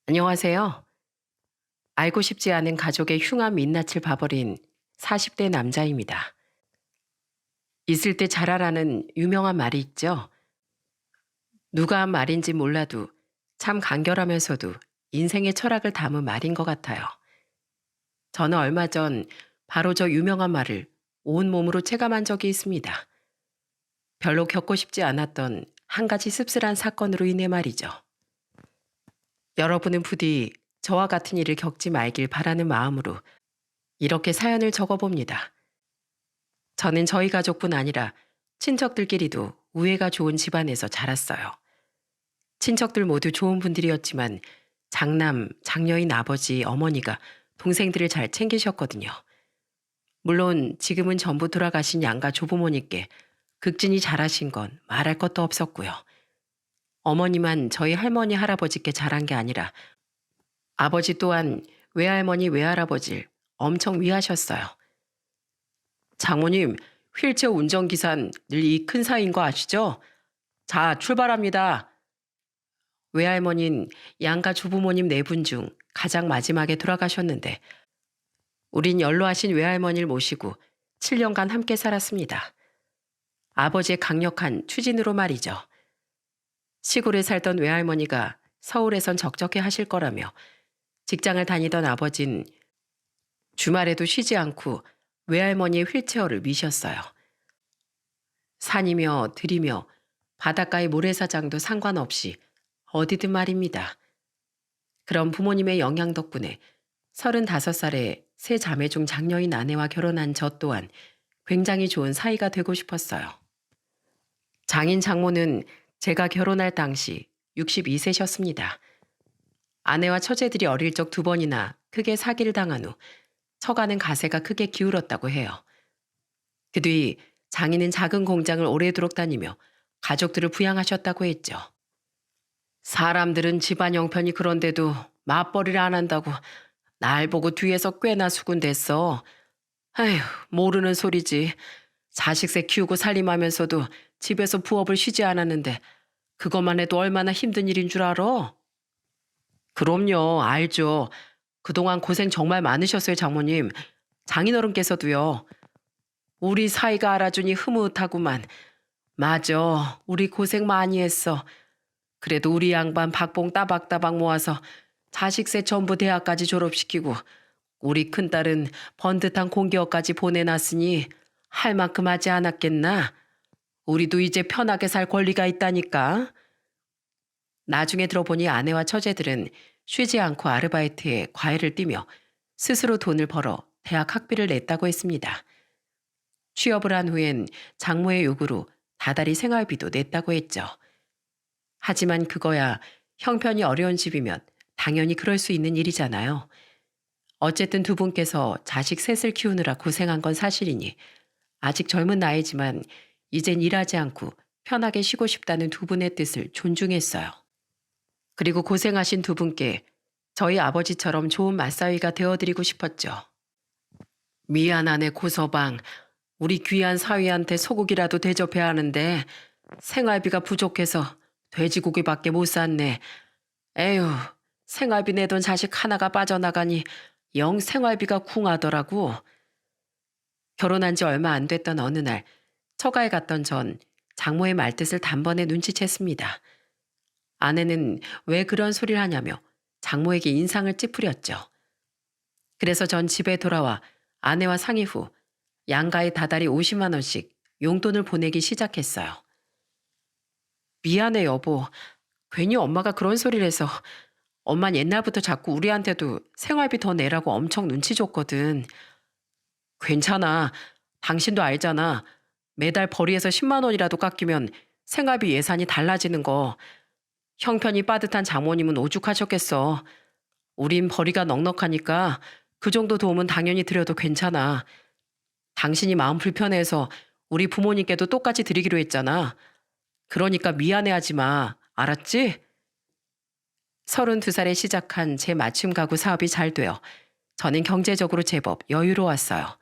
안녕하세요. 알고 싶지 않은 가족의 흉한 민낯을 봐버린 40대 남자입니다. 있을 때 잘하라는 유명한 말이 있죠. 누가 한 말인지 몰라도 참 간결하면서도 인생의 철학을 담은 말인 것 같아요. 저는 얼마 전 바로 저 유명한 말을 온몸으로 체감한 적이 있습니다. 별로 겪고 싶지 않았던 한 가지 씁쓸한 사건으로 인해 말이죠. 여러분은 부디 저와 같은 일을 겪지 말길 바라는 마음으로 이렇게 사연을 적어봅니다. 저는 저희 가족뿐 아니라 친척들끼리도 우애가 좋은 집안에서 자랐어요. 친척들 모두 좋은 분들이었지만 장남, 장녀인 아버지, 어머니가 동생들을 잘 챙기셨거든요. 물론 지금은 전부 돌아가신 양가 조부모님께 극진히 잘하신 건 말할 것도 없었고요. 어머니만 저희 할머니, 할아버지께 잘한 게 아니라 아버지 또한 외할머니, 외할아버지를 엄청 위하셨어요. 장모님, 휠체어 운전기사는 늘 이 큰 사이인 거 아시죠? 자, 출발합니다. 외할머니는 양가 조부모님 네 분 중 가장 마지막에 돌아가셨는데 우린 연로하신 외할머니를 모시고 7년간 함께 살았습니다. 아버지의 강력한 추진으로 말이죠. 시골에 살던 외할머니가 서울에선 적적해 하실 거라며 직장을 다니던 아버진 주말에도 쉬지 않고 외할머니의 휠체어를 미셨어요. 산이며 들이며 바닷가의 모래사장도 상관없이 어디든 말입니다. 그런 부모님의 영향 덕분에 35살에 세 자매 중 장녀인 아내와 결혼한 저 또한 굉장히 좋은 사이가 되고 싶었어요. 장인 장모는 제가 결혼할 당시 62세셨습니다. 아내와 처제들이 어릴 적 2번이나 크게 사기를 당한 후 처가는 가세가 크게 기울었다고 해요. 그 뒤 장인은 작은 공장을 오래도록 다니며 가족들을 부양하셨다고 했죠. 사람들은 집안 형편이 그런데도 맞벌이를 안 한다고 날 보고 뒤에서 꽤나 수군댔어. 아휴, 모르는 소리지. 자식새 키우고 살림하면서도 집에서 부업을 쉬지 않았는데 그것만 해도 얼마나 힘든 일인 줄 알아? 그럼요, 알죠. 그동안 고생 정말 많으셨어요, 장모님. 장인어른께서도요. 우리 사이가 알아주니 흐뭇하구만. 맞아, 우리 고생 많이 했어. 그래도 우리 양반 박봉 따박따박 모아서 자식새 전부 대학까지 졸업시키고 우리 큰딸은 번듯한 공기업까지 보내놨으니 할 만큼 하지 않았겠나? 우리도 이제 편하게 살 권리가 있다니까. 나중에 들어보니 아내와 처제들은 쉬지 않고 아르바이트에 과외를 뛰며 스스로 돈을 벌어 대학 학비를 냈다고 했습니다. 취업을 한 후엔 장모의 요구로 다달이 생활비도 냈다고 했죠. 하지만 그거야 형편이 어려운 집이면 당연히 그럴 수 있는 일이잖아요. 어쨌든 두 분께서 자식 셋을 키우느라 고생한 건 사실이니 아직 젊은 나이지만 이젠 일하지 않고 편하게 쉬고 싶다는 두 분의 뜻을 존중했어요. 그리고 고생하신 두 분께 저희 아버지처럼 좋은 맞사위가 되어드리고 싶었죠. 미안하네 고서방. 우리 귀한 사위한테 소고기라도 대접해야 하는데 생활비가 부족해서 돼지고기밖에 못 샀네. 에휴, 생활비 내던 자식 하나가 빠져나가니 영 생활비가 쿵하더라고. 결혼한 지 얼마 안 됐던 어느 날 처가에 갔던 전 장모의 말뜻을 단번에 눈치챘습니다. 아내는 왜 그런 소리를 하냐며 장모에게 인상을 찌푸렸죠. 그래서 전 집에 돌아와 아내와 상의 후 양가에 다달이 50만 원씩 용돈을 보내기 시작했어요. 미안해 여보. 괜히 엄마가 그런 소리를 해서 엄만 옛날부터 자꾸 우리한테도 생활비 더 내라고 엄청 눈치 줬거든. 괜찮아. 당신도 알잖아. 매달 벌이에서 10만 원이라도 깎이면 생활비 예산이 달라지는 거. 형편이 빠듯한 장모님은 오죽하셨겠어. 우린 벌이가 넉넉하니까 그 정도 도움은 당연히 드려도 괜찮아. 당신이 마음 불편해서 우리 부모님께도 똑같이 드리기로 했잖아. 그러니까 미안해하지 마. 알았지? 32살에 시작한 제 맞춤 가구 사업이 잘 되어 저는 경제적으로 제법 여유로웠어요.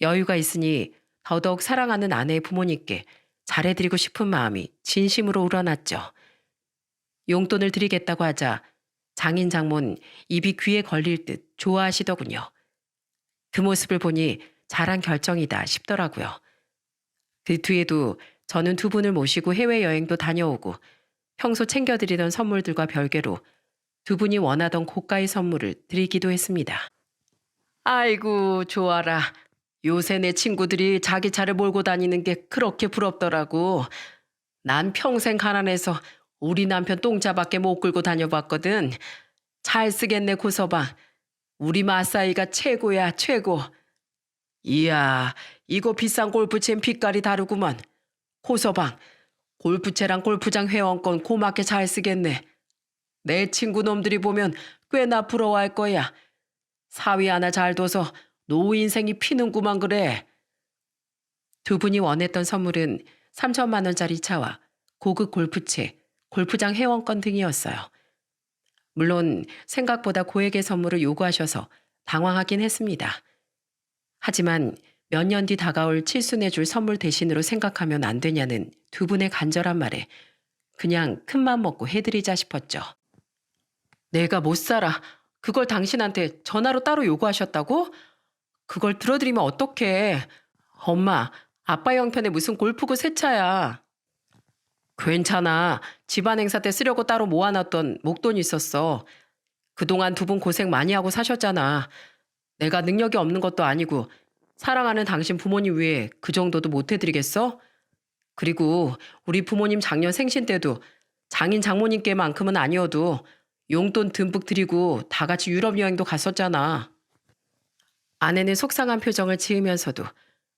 여유가 있으니 더더욱 사랑하는 아내의 부모님께 잘해드리고 싶은 마음이 진심으로 우러났죠. 용돈을 드리겠다고 하자 장인 장모는 입이 귀에 걸릴 듯 좋아하시더군요. 그 모습을 보니 잘한 결정이다 싶더라고요. 그 뒤에도 저는 두 분을 모시고 해외여행도 다녀오고 평소 챙겨드리던 선물들과 별개로 두 분이 원하던 고가의 선물을 드리기도 했습니다. 아이고, 좋아라. 요새 내 친구들이 자기 차를 몰고 다니는 게 그렇게 부럽더라고. 난 평생 가난해서 우리 남편 똥차밖에 못 끌고 다녀봤거든. 잘 쓰겠네, 고서방. 우리 마사이가 최고야, 최고. 이야, 이거 비싼 골프채는 빛깔이 다르구먼. 고서방, 골프채랑 골프장 회원권 고맙게 잘 쓰겠네. 내 친구 놈들이 보면 꽤나 부러워할 거야. 사위 하나 잘 둬서 노후 인생이 피는구만 그래. 두 분이 원했던 선물은 3천만 원짜리 차와 고급 골프채, 골프장 회원권 등이었어요. 물론 생각보다 고액의 선물을 요구하셔서 당황하긴 했습니다. 하지만 몇 년 뒤 다가올 칠순해줄 선물 대신으로 생각하면 안 되냐는 두 분의 간절한 말에 그냥 큰맘 먹고 해드리자 싶었죠. 내가 못 살아. 그걸 당신한테 전화로 따로 요구하셨다고? 그걸 들어드리면 어떡해. 엄마, 아빠 형편에 무슨 골프고 새 차야. 괜찮아. 집안 행사 때 쓰려고 따로 모아놨던 목돈이 있었어. 그동안 두 분 고생 많이 하고 사셨잖아. 내가 능력이 없는 것도 아니고 사랑하는 당신 부모님 위해 그 정도도 못 해드리겠어? 그리고 우리 부모님 작년 생신 때도 장인 장모님께만큼은 아니어도 용돈 듬뿍 드리고 다 같이 유럽 여행도 갔었잖아. 아내는 속상한 표정을 지으면서도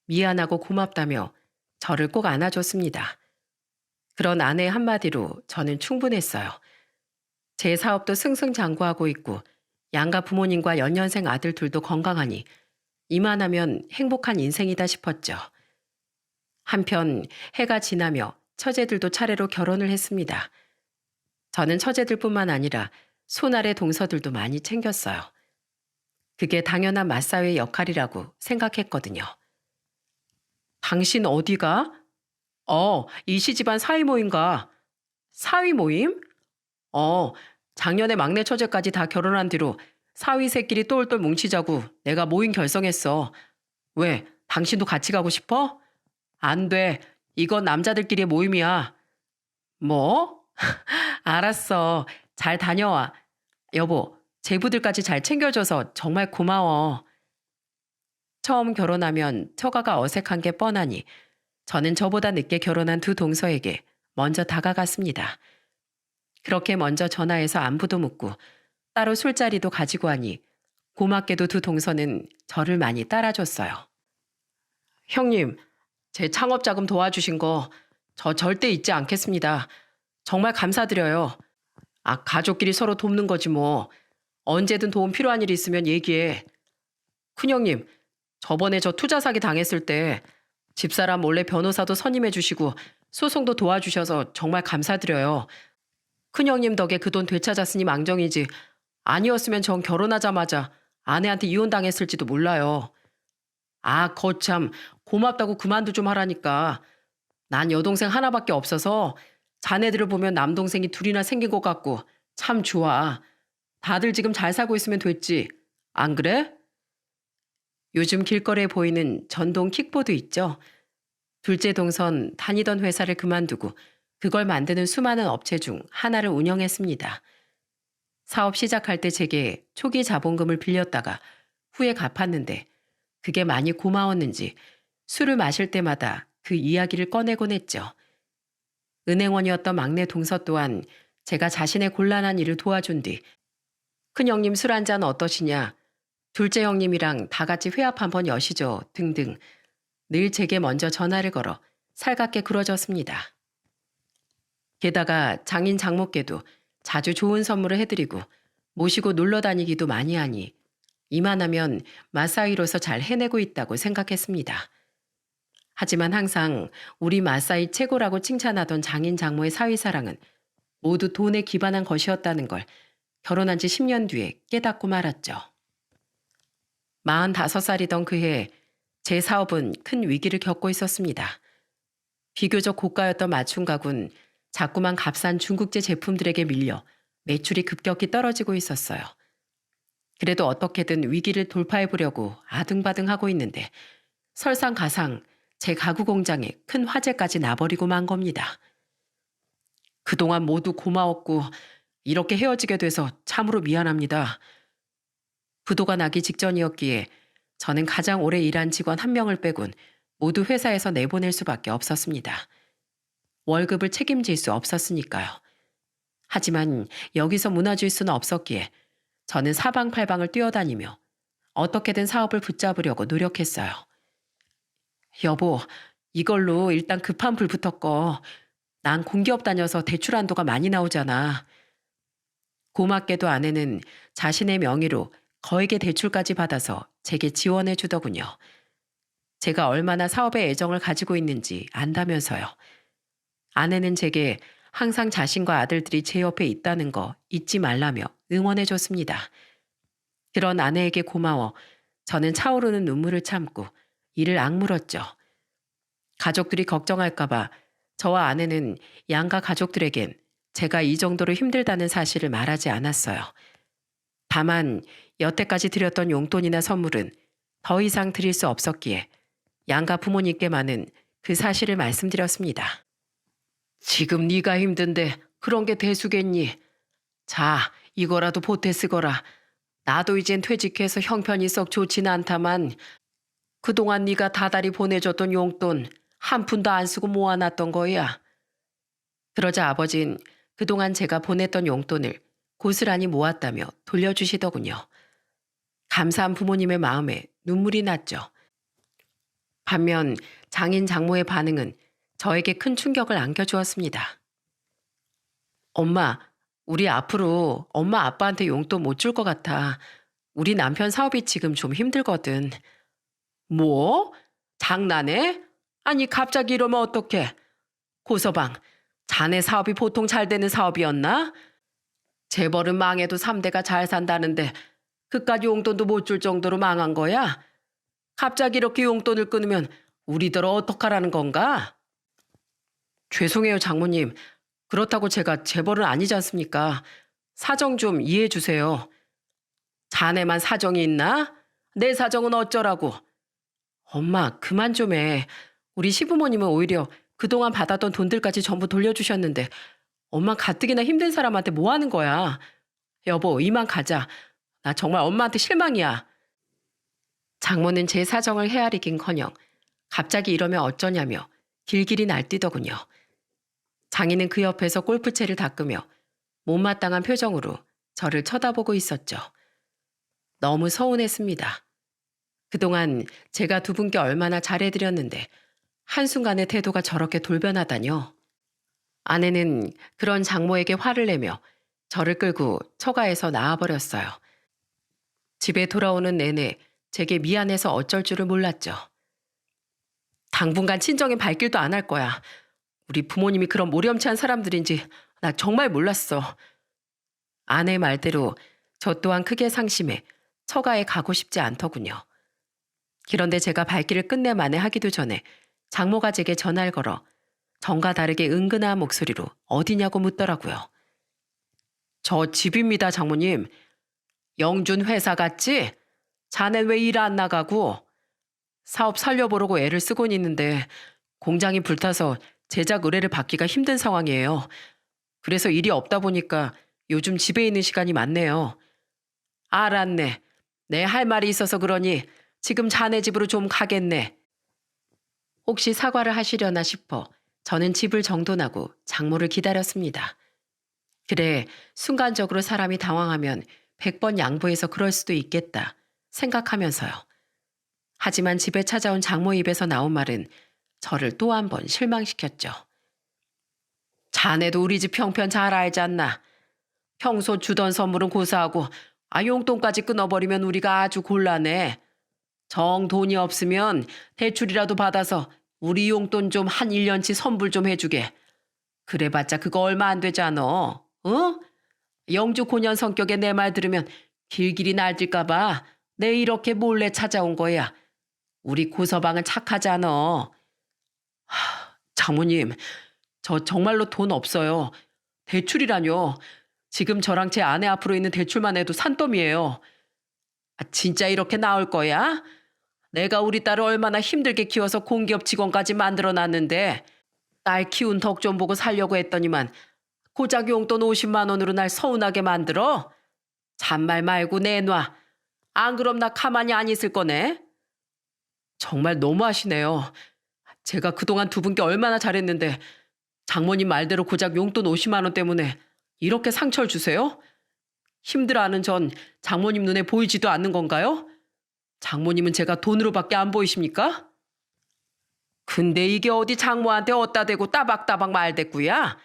미안하고 고맙다며 저를 꼭 안아줬습니다. 그런 아내의 한마디로 저는 충분했어요. 제 사업도 승승장구하고 있고 양가 부모님과 연년생 아들 둘도 건강하니 이만하면 행복한 인생이다 싶었죠. 한편 해가 지나며 처제들도 차례로 결혼을 했습니다. 저는 처제들뿐만 아니라 손아래 동서들도 많이 챙겼어요. 그게 당연한 맞사위의 역할이라고 생각했거든요. 당신 어디가? 이시 집안 사위 모임가. 사위 모임? 작년에 막내 처제까지 다 결혼한 뒤로 사위 새끼리 똘똘 뭉치자고 내가 모임 결성했어. 왜? 당신도 같이 가고 싶어? 안 돼. 이건 남자들끼리의 모임이야. 뭐? 알았어. 잘 다녀와. 여보, 제부들까지 잘 챙겨줘서 정말 고마워. 처음 결혼하면 처가가 어색한 게 뻔하니 저는 저보다 늦게 결혼한 두 동서에게 먼저 다가갔습니다. 그렇게 먼저 전화해서 안부도 묻고 따로 술자리도 가지고 하니 고맙게도 두 동서는 저를 많이 따라줬어요. 형님, 제 창업자금 도와주신 거 저 절대 잊지 않겠습니다. 정말 감사드려요. 가족끼리 서로 돕는 거지 뭐. 언제든 도움 필요한 일 있으면 얘기해. 큰형님, 저번에 저 투자 사기 당했을 때 집사람 몰래 변호사도 선임해 주시고 소송도 도와주셔서 정말 감사드려요. 큰형님 덕에 그 돈 되찾았으니 망정이지. 아니었으면 전 결혼하자마자 아내한테 이혼당했을지도 몰라요. 거참 고맙다고 그만도 좀 하라니까. 난 여동생 하나밖에 없어서 자네들을 보면 남동생이 둘이나 생긴 것 같고 참 좋아. 다들 지금 잘 살고 있으면 됐지. 안 그래? 요즘 길거리에 보이는 전동 킥보드 있죠? 둘째 동선 다니던 회사를 그만두고 그걸 만드는 수많은 업체 중 하나를 운영했습니다. 사업 시작할 때 제게 초기 자본금을 빌렸다가 후에 갚았는데 그게 많이 고마웠는지 술을 마실 때마다 그 이야기를 꺼내곤 했죠. 은행원이었던 막내 동서 또한 제가 자신의 곤란한 일을 도와준 뒤 큰형님 술 한잔 어떠시냐, 둘째 형님이랑 다 같이 회합 한번 여시죠 등등 늘 제게 먼저 전화를 걸어 살갑게 굴어줬습니다. 게다가 장인 장모께도 자주 좋은 선물을 해드리고 모시고 놀러 다니기도 많이 하니 이만하면 마사이로서 잘 해내고 있다고 생각했습니다. 하지만 항상 우리 마사이 최고라고 칭찬하던 장인 장모의 사위사랑은 모두 돈에 기반한 것이었다는 걸 결혼한 지 10년 뒤에 깨닫고 말았죠. 45살이던 그해 제 사업은 큰 위기를 겪고 있었습니다. 비교적 고가였던 맞춤 가구는 자꾸만 값싼 중국제 제품들에게 밀려 매출이 급격히 떨어지고 있었어요. 그래도 어떻게든 위기를 돌파해 보려고 아등바등하고 있는데 설상가상 제 가구 공장에 큰 화재까지 나버리고 만 겁니다. 그동안 모두 고마웠고 이렇게 헤어지게 돼서 참으로 미안합니다. 부도가 나기 직전이었기에 저는 가장 오래 일한 직원 한 명을 빼곤 모두 회사에서 내보낼 수밖에 없었습니다. 월급을 책임질 수 없었으니까요. 하지만 여기서 무너질 수는 없었기에 저는 사방팔방을 뛰어다니며 어떻게든 사업을 붙잡으려고 노력했어요. 여보, 이걸로 일단 급한 불부터 꺼. 난 공기업 다녀서 대출 한도가 많이 나오잖아. 고맙게도 아내는 자신의 명의로 거액의 대출까지 받아서 제게 지원해 주더군요. 제가 얼마나 사업에 애정을 가지고 있는지 안다면서요. 아내는 제게 항상 자신과 아들들이 제 옆에 있다는 거 잊지 말라며 응원해 줬습니다. 그런 아내에게 고마워 저는 차오르는 눈물을 참고 이를 악물었죠. 가족들이 걱정할까봐 저와 아내는 양가 가족들에겐 제가 이 정도로 힘들다는 사실을 말하지 않았어요. 다만 여태까지 드렸던 용돈이나 선물은 더 이상 드릴 수 없었기에 양가 부모님께만은 그 사실을 말씀드렸습니다. 지금 네가 힘든데 그런 게 대수겠니? 자, 이거라도 보태 쓰거라. 나도 이젠 퇴직해서 형편이 썩 좋진 않다만 그동안 네가 다달이 보내줬던 용돈 한 푼도 안 쓰고 모아놨던 거야. 그러자 아버진 그동안 제가 보냈던 용돈을 고스란히 모았다며 돌려주시더군요. 감사한 부모님의 마음에 눈물이 났죠. 반면 장인 장모의 반응은 저에게 큰 충격을 안겨주었습니다. 엄마, 우리 앞으로 엄마 아빠한테 용돈 못 줄 것 같아. 우리 남편 사업이 지금 좀 힘들거든. 뭐? 장난해? 아니 갑자기 이러면 어떡해? 고서방, 자네 사업이 보통 잘 되는 사업이었나? 재벌은 망해도 3대가 잘 산다는데 그깟 용돈도 못 줄 정도로 망한 거야? 갑자기 이렇게 용돈을 끊으면 우리들 어떡하라는 건가? 죄송해요, 장모님. 그렇다고 제가 재벌은 아니지 않습니까? 사정 좀 이해해 주세요. 자네만 사정이 있나? 내 사정은 어쩌라고? 엄마, 그만 좀 해. 우리 시부모님은 오히려 그동안 받았던 돈들까지 전부 돌려주셨는데 엄마 가뜩이나 힘든 사람한테 뭐 하는 거야? 여보, 이만 가자. 나 정말 엄마한테 실망이야. 장모는 제 사정을 헤아리긴커녕 갑자기 이러면 어쩌냐며 길길이 날뛰더군요. 장인은 그 옆에서 골프채를 닦으며 못마땅한 표정으로 저를 쳐다보고 있었죠. 너무 서운했습니다. 그동안 제가 두 분께 얼마나 잘해드렸는데 한순간에 태도가 저렇게 돌변하다뇨. 아내는 그런 장모에게 화를 내며 저를 끌고 처가에서 나와버렸어요. 집에 돌아오는 내내 제게 미안해서 어쩔 줄을 몰랐죠. 당분간 친정에 발길도 안 할 거야. 우리 부모님이 그런 모렴치한 사람들인지 나 정말 몰랐어. 아내 말대로 저 또한 크게 상심해 처가에 가고 싶지 않더군요. 그런데 제가 발길을 끝내 만회하기도 전에 장모가 제게 전화를 걸어 전과 다르게 은근한 목소리로 어디냐고 묻더라고요. 저 집입니다, 장모님. 영준 회사 갔지? 자넨 왜 일 안 나가고? 사업 살려보려고 애를 쓰곤 있는데 공장이 불타서 제작 의뢰를 받기가 힘든 상황이에요. 그래서 일이 없다 보니까 요즘 집에 있는 시간이 많네요. 알았네. 내 할 말이 있어서 그러니 지금 자네 집으로 좀 가겠네. 혹시 사과를 하시려나 싶어 저는 집을 정돈하고 장모를 기다렸습니다. 그래, 순간적으로 사람이 당황하면 100번 양보해서 그럴 수도 있겠다 생각하면서요. 하지만 집에 찾아온 장모 입에서 나온 말은 저를 또 한 번 실망시켰죠. 자네도 우리 집 형편 잘 알지 않나? 평소 주던 선물은 고사하고 용돈까지 끊어버리면 우리가 아주 곤란해. 정 돈이 없으면 대출이라도 받아서 우리 용돈 좀 한 1년치 선불 좀 해주게. 그래봤자 그거 얼마 안 되잖아. 어? 영주 고년 성격에 내 말 들으면 길길이 날뛸까봐 내 이렇게 몰래 찾아온 거야. 우리 고서방은 착하잖아. 장모님, 저 정말로 돈 없어요. 대출이라뇨. 지금 저랑 제 아내 앞으로 있는 대출만 해도 산더미예요. 아, 진짜 이렇게 나올 거야? 내가 우리 딸을 얼마나 힘들게 키워서 공기업 직원까지 만들어놨는데 딸 키운 덕 좀 보고 살려고 했더니만 고작 용돈 50만 원으로 날 서운하게 만들어? 잔말 말고 내놔. 안 그럼 나 가만히 안 있을 거네. 정말 너무하시네요. 제가 그동안 두 분께 얼마나 잘했는데 장모님 말대로 고작 용돈 50만 원 때문에 이렇게 상처를 주세요? 힘들어하는 전 장모님 눈에 보이지도 않는 건가요? 장모님은 제가 돈으로밖에 안 보이십니까? 근데 이게 어디 장모한테 어디다 대고 따박따박 말대꾸야?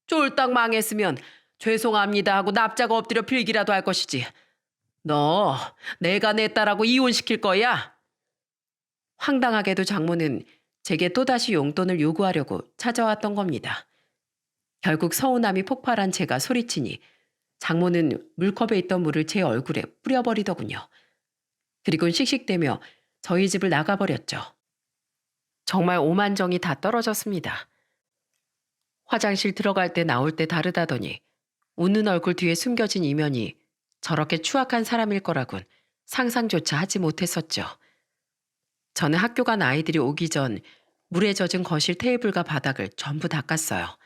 쫄딱 망했으면 죄송합니다 하고 납작 엎드려 빌기라도 할 것이지. 너 내가 내 딸하고 이혼시킬 거야? 황당하게도 장모는 제게 또다시 용돈을 요구하려고 찾아왔던 겁니다. 결국 서운함이 폭발한 제가 소리치니 장모는 물컵에 있던 물을 제 얼굴에 뿌려버리더군요. 그리고 씩씩대며 저희 집을 나가버렸죠. 정말 오만정이 다 떨어졌습니다. 화장실 들어갈 때 나올 때 다르다더니 웃는 얼굴 뒤에 숨겨진 이면이 저렇게 추악한 사람일 거라곤 상상조차 하지 못했었죠. 저는 학교 간 아이들이 오기 전 물에 젖은 거실 테이블과 바닥을 전부 닦았어요.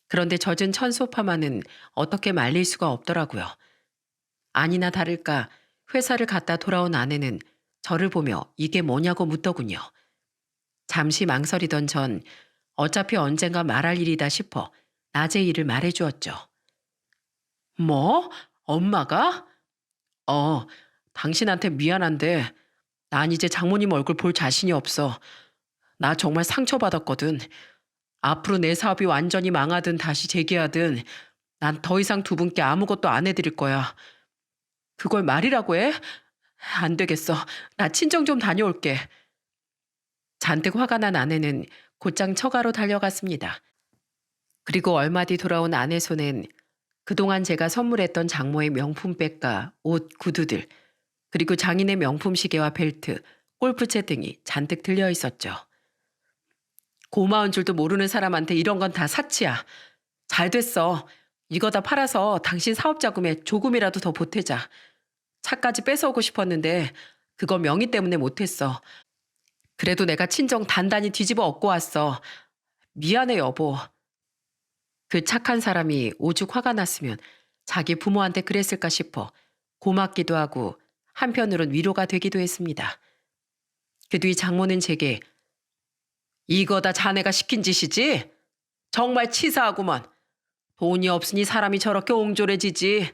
그런데 젖은 천 소파만은 어떻게 말릴 수가 없더라고요. 아니나 다를까 회사를 갔다 돌아온 아내는 저를 보며 이게 뭐냐고 묻더군요. 잠시 망설이던 전 어차피 언젠가 말할 일이다 싶어 낮에 일을 말해주었죠. 뭐? 엄마가? 당신한테 미안한데 난 이제 장모님 얼굴 볼 자신이 없어. 나 정말 상처받았거든. 앞으로 내 사업이 완전히 망하든 다시 재개하든 난 더 이상 두 분께 아무것도 안 해드릴 거야. 그걸 말이라고 해? 안 되겠어. 나 친정 좀 다녀올게. 잔뜩 화가 난 아내는 곧장 처가로 달려갔습니다. 그리고 얼마 뒤 돌아온 아내 손엔 그동안 제가 선물했던 장모의 명품백과 옷, 구두들, 그리고 장인의 명품 시계와 벨트, 골프채 등이 잔뜩 들려 있었죠. 고마운 줄도 모르는 사람한테 이런 건 다 사치야. 잘 됐어. 이거 다 팔아서 당신 사업 자금에 조금이라도 더 보태자. 차까지 뺏어오고 싶었는데 그거 명의 때문에 못했어. 그래도 내가 친정 단단히 뒤집어 엎고 왔어. 미안해 여보. 그 착한 사람이 오죽 화가 났으면 자기 부모한테 그랬을까 싶어 고맙기도 하고 한편으론 위로가 되기도 했습니다. 그 뒤 장모는 제게 이거 다 자네가 시킨 짓이지? 정말 치사하구먼. 돈이 없으니 사람이 저렇게 옹졸해지지.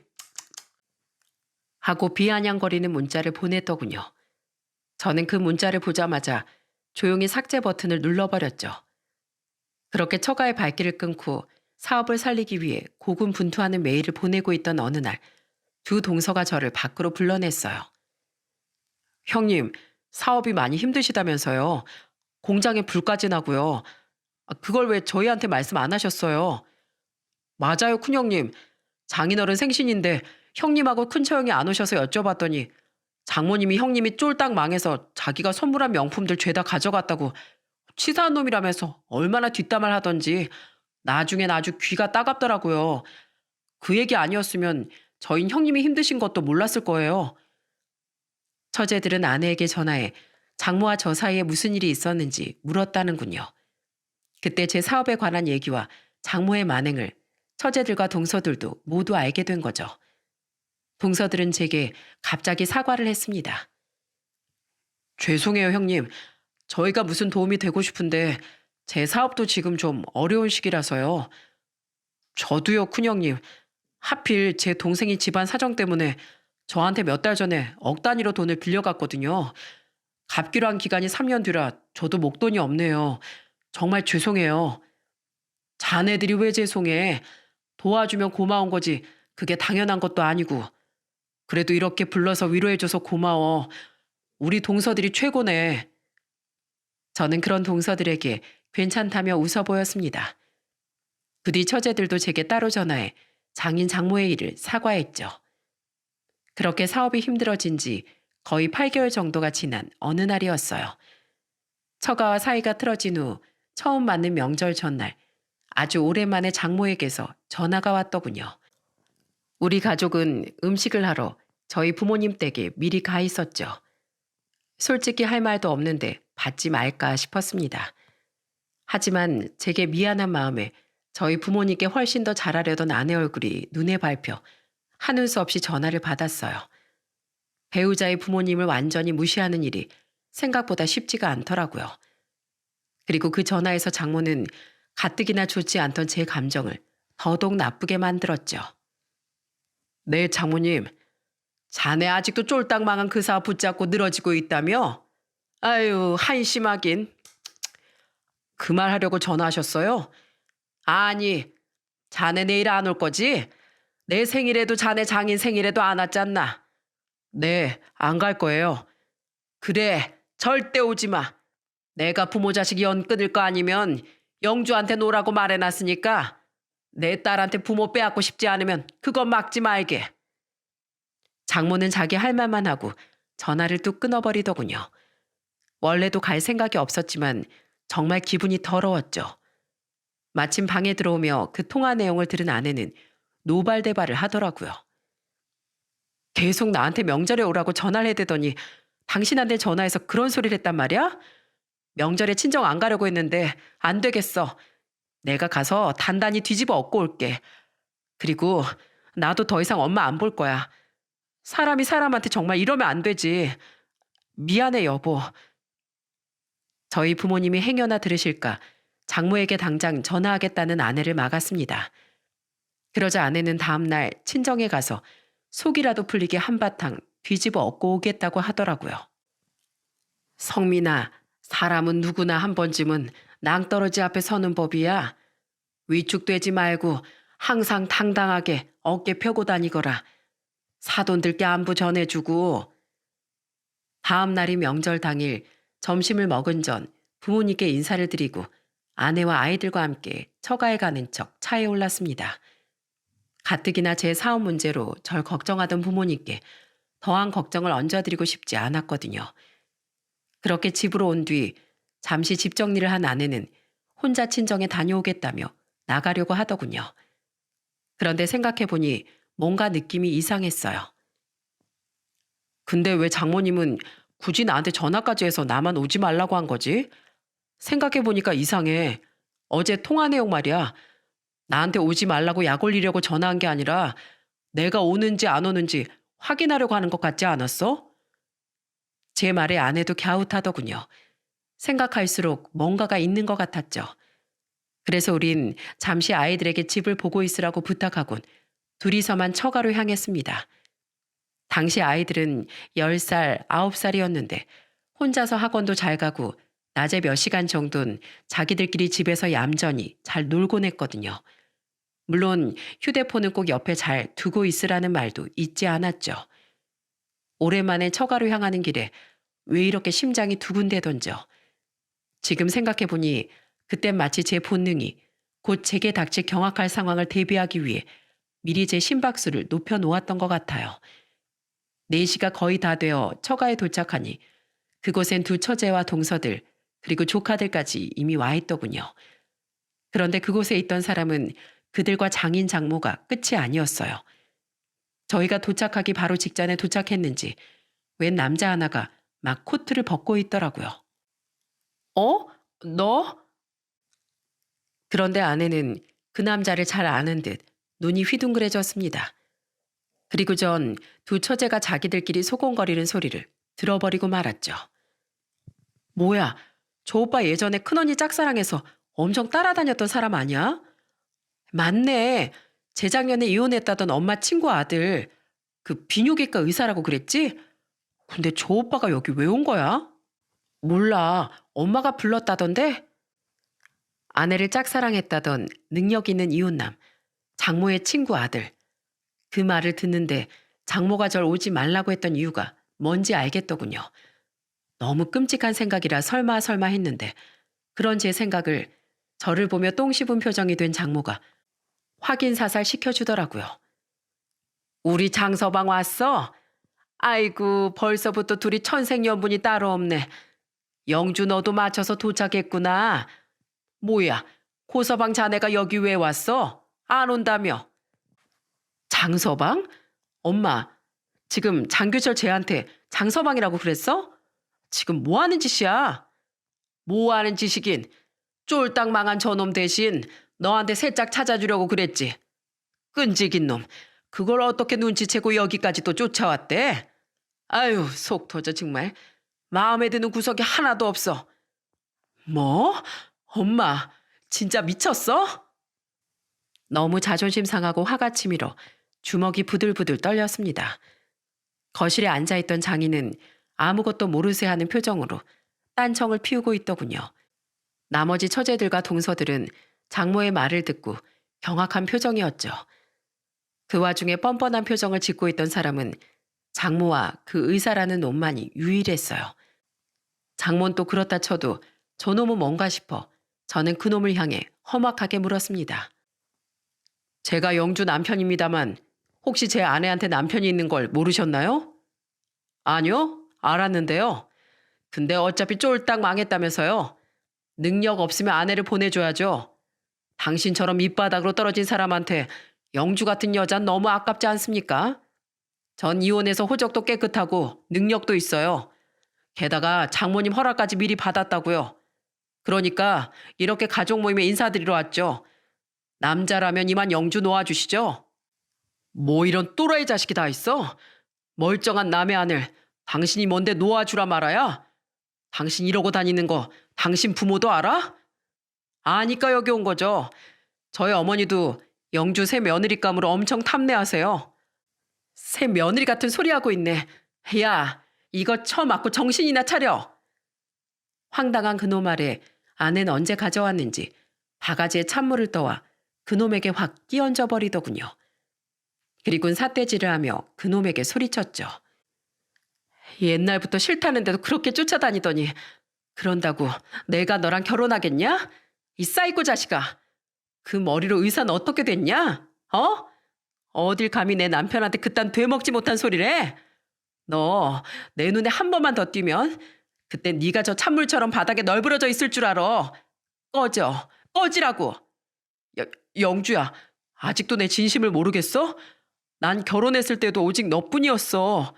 하고 비아냥거리는 문자를 보냈더군요. 저는 그 문자를 보자마자 조용히 삭제 버튼을 눌러버렸죠. 그렇게 처가의 발길을 끊고 사업을 살리기 위해 고군분투하는 메일을 보내고 있던 어느 날 두 동서가 저를 밖으로 불러냈어요. 형님, 사업이 많이 힘드시다면서요. 공장에 불까지 나고요. 그걸 왜 저희한테 말씀 안 하셨어요? 맞아요, 큰형님. 장인어른 생신인데 형님하고 큰처형이 안 오셔서 여쭤봤더니 장모님이 형님이 쫄딱 망해서 자기가 선물한 명품들 죄다 가져갔다고 치사한 놈이라면서 얼마나 뒷담화를 하던지 나중엔 아주 귀가 따갑더라고요. 그 얘기 아니었으면 저흰 형님이 힘드신 것도 몰랐을 거예요. 처제들은 아내에게 전화해 장모와 저 사이에 무슨 일이 있었는지 물었다는군요. 그때 제 사업에 관한 얘기와 장모의 만행을 처제들과 동서들도 모두 알게 된 거죠. 동서들은 제게 갑자기 사과를 했습니다. 죄송해요, 형님. 저희가 무슨 도움이 되고 싶은데 제 사업도 지금 좀 어려운 시기라서요. 저도요, 큰형님. 하필 제 동생이 집안 사정 때문에 저한테 몇 달 전에 억 단위로 돈을 빌려갔거든요. 갚기로 한 기간이 3년 뒤라 저도 목돈이 없네요. 정말 죄송해요. 자네들이 왜 죄송해? 도와주면 고마운 거지. 그게 당연한 것도 아니고. 그래도 이렇게 불러서 위로해줘서 고마워. 우리 동서들이 최고네. 저는 그런 동서들에게 괜찮다며 웃어 보였습니다. 그 뒤 처제들도 제게 따로 전화해 장인 장모의 일을 사과했죠. 그렇게 사업이 힘들어진 지 거의 8개월 정도가 지난 어느 날이었어요. 처가와 사이가 틀어진 후 처음 맞는 명절 전날 아주 오랜만에 장모에게서 전화가 왔더군요. 우리 가족은 음식을 하러 저희 부모님 댁에 미리 가 있었죠. 솔직히 할 말도 없는데 받지 말까 싶었습니다. 하지만 제게 미안한 마음에 저희 부모님께 훨씬 더 잘하려던 아내 얼굴이 눈에 밟혀 하는 수 없이 전화를 받았어요. 배우자의 부모님을 완전히 무시하는 일이 생각보다 쉽지가 않더라고요. 그리고 그 전화에서 장모는 가뜩이나 좋지 않던 제 감정을 더더욱 나쁘게 만들었죠. 네, 장모님. 자네 아직도 쫄딱 망한 그 사업 붙잡고 늘어지고 있다며? 아유, 한심하긴. 그 말 하려고 전화하셨어요? 아니, 자네 내일 안 올 거지? 내 생일에도 자네 장인 생일에도 안 왔잖나. 네, 안 갈 거예요. 그래, 절대 오지 마. 내가 부모 자식 연 끊을 거 아니면 영주한테 놓으라고 말해놨으니까 내 딸한테 부모 빼앗고 싶지 않으면 그건 막지 말게. 장모는 자기 할 말만 하고 전화를 뚝 끊어버리더군요. 원래도 갈 생각이 없었지만 정말 기분이 더러웠죠. 마침 방에 들어오며 그 통화 내용을 들은 아내는 노발대발을 하더라고요. 계속 나한테 명절에 오라고 전화를 해대더니 당신한테 전화해서 그런 소리를 했단 말이야? 명절에 친정 안 가려고 했는데 안 되겠어. 내가 가서 단단히 뒤집어 엎고 올게. 그리고 나도 더 이상 엄마 안 볼 거야. 사람이 사람한테 정말 이러면 안 되지. 미안해, 여보. 저희 부모님이 행여나 들으실까 장모에게 당장 전화하겠다는 아내를 막았습니다. 그러자 아내는 다음날 친정에 가서 속이라도 풀리게 한바탕 뒤집어 엎고 오겠다고 하더라고요. 성민아, 사람은 누구나 한 번쯤은 낭떠러지 앞에 서는 법이야. 위축되지 말고 항상 당당하게 어깨 펴고 다니거라. 사돈들께 안부 전해주고. 다음 날이 명절 당일 점심을 먹은 전 부모님께 인사를 드리고 아내와 아이들과 함께 처가에 가는 척 차에 올랐습니다. 가뜩이나 제 사업 문제로 절 걱정하던 부모님께 더한 걱정을 얹어드리고 싶지 않았거든요. 그렇게 집으로 온 뒤 잠시 집 정리를 한 아내는 혼자 친정에 다녀오겠다며 나가려고 하더군요. 그런데 생각해보니 뭔가 느낌이 이상했어요. 근데 왜 장모님은 굳이 나한테 전화까지 해서 나만 오지 말라고 한 거지? 생각해보니까 이상해. 어제 통화 내용 말이야. 나한테 오지 말라고 약 올리려고 전화한 게 아니라 내가 오는지 안 오는지 확인하려고 하는 것 같지 않았어? 제 말에 아내도 갸웃하더군요. 생각할수록 뭔가가 있는 것 같았죠. 그래서 우린 잠시 아이들에게 집을 보고 있으라고 부탁하곤 둘이서만 처가로 향했습니다. 당시 아이들은 10살, 9살이었는데 혼자서 학원도 잘 가고 낮에 몇 시간 정도는 자기들끼리 집에서 얌전히 잘 놀곤 했거든요. 물론 휴대폰은 꼭 옆에 잘 두고 있으라는 말도 잊지 않았죠. 오랜만에 처가로 향하는 길에 왜 이렇게 심장이 두근대던져. 지금 생각해보니 그땐 마치 제 본능이 곧 제게 닥칠 경악할 상황을 대비하기 위해 미리 제 심박수를 높여놓았던 것 같아요. 4시가 거의 다 되어 처가에 도착하니 그곳엔 두 처제와 동서들 그리고 조카들까지 이미 와 있더군요. 그런데 그곳에 있던 사람은 그들과 장인 장모가 끝이 아니었어요. 저희가 도착하기 바로 직전에 도착했는지 웬 남자 하나가 막 코트를 벗고 있더라고요. 어? 너? 그런데 아내는 그 남자를 잘 아는 듯 눈이 휘둥그레졌습니다. 그리고 전 두 처제가 자기들끼리 소곤거리는 소리를 들어버리고 말았죠. 뭐야, 저 오빠 예전에 큰언니 짝사랑해서 엄청 따라다녔던 사람 아니야? 맞네. 재작년에 이혼했다던 엄마 친구 아들. 그 비뇨기과 의사라고 그랬지? 근데 저 오빠가 여기 왜 온 거야? 몰라. 엄마가 불렀다던데? 아내를 짝사랑했다던 능력 있는 이웃남, 장모의 친구 아들. 그 말을 듣는데 장모가 절 오지 말라고 했던 이유가 뭔지 알겠더군요. 너무 끔찍한 생각이라 설마 했는데 그런 제 생각을 저를 보며 똥 씹은 표정이 된 장모가 확인 사살 시켜주더라고요. 우리 장서방 왔어? 아이고 벌써부터 둘이 천생연분이 따로 없네. 영주 너도 맞춰서 도착했구나. 뭐야 고서방 자네가 여기 왜 왔어? 안 온다며? 장서방? 엄마, 지금 장규철 쟤한테 장서방이라고 그랬어? 지금 뭐 하는 짓이야? 뭐 하는 짓이긴. 쫄딱 망한 저놈 대신 너한테 새짝 찾아주려고 그랬지. 끈질긴 놈. 그걸 어떻게 눈치채고 여기까지 또 쫓아왔대? 아유, 속 터져 정말. 마음에 드는 구석이 하나도 없어. 뭐? 엄마, 진짜 미쳤어? 너무 자존심 상하고 화가 치밀어 주먹이 부들부들 떨렸습니다. 거실에 앉아있던 장인은 아무것도 모르세 하는 표정으로 딴청을 피우고 있더군요. 나머지 처제들과 동서들은 장모의 말을 듣고 경악한 표정이었죠. 그 와중에 뻔뻔한 표정을 짓고 있던 사람은 장모와 그 의사라는 놈만이 유일했어요. 장모는 또 그렇다 쳐도 저놈은 뭔가 싶어 저는 그놈을 향해 험악하게 물었습니다. 제가 영주 남편입니다만 혹시 제 아내한테 남편이 있는 걸 모르셨나요? 아니요, 알았는데요. 근데 어차피 쫄딱 망했다면서요. 능력 없으면 아내를 보내줘야죠. 당신처럼 밑바닥으로 떨어진 사람한테 영주 같은 여잔 너무 아깝지 않습니까? 전 이혼해서 호적도 깨끗하고 능력도 있어요. 게다가 장모님 허락까지 미리 받았다고요. 그러니까 이렇게 가족 모임에 인사드리러 왔죠. 남자라면 이만 영주 놓아주시죠. 뭐 이런 또라이 자식이 다 있어? 멀쩡한 남의 아들 당신이 뭔데 놓아주라 말아야? 당신 이러고 다니는 거 당신 부모도 알아? 아니까 여기 온 거죠. 저희 어머니도 영주 새 며느리감으로 엄청 탐내하세요. 새 며느리 같은 소리 하고 있네. 야, 이거 쳐맞고 정신이나 차려. 황당한 그놈 아래 아내는 언제 가져왔는지 바가지에 찬물을 떠와 그놈에게 확 끼얹어 버리더군요. 그리고는 삿대질을 하며 그놈에게 소리쳤죠. 옛날부터 싫다는데도 그렇게 쫓아다니더니 그런다고 내가 너랑 결혼하겠냐? 이 사이코 자식아. 그 머리로 의사는 어떻게 됐냐? 어? 어딜 감히 내 남편한테 그딴 되먹지 못한 소리를 해? 너 내 눈에 한 번만 더 띄면 그때 네가 저 찬물처럼 바닥에 널브러져 있을 줄 알아. 꺼져. 꺼지라고. 영주야, 아직도 내 진심을 모르겠어? 난 결혼했을 때도 오직 너뿐이었어.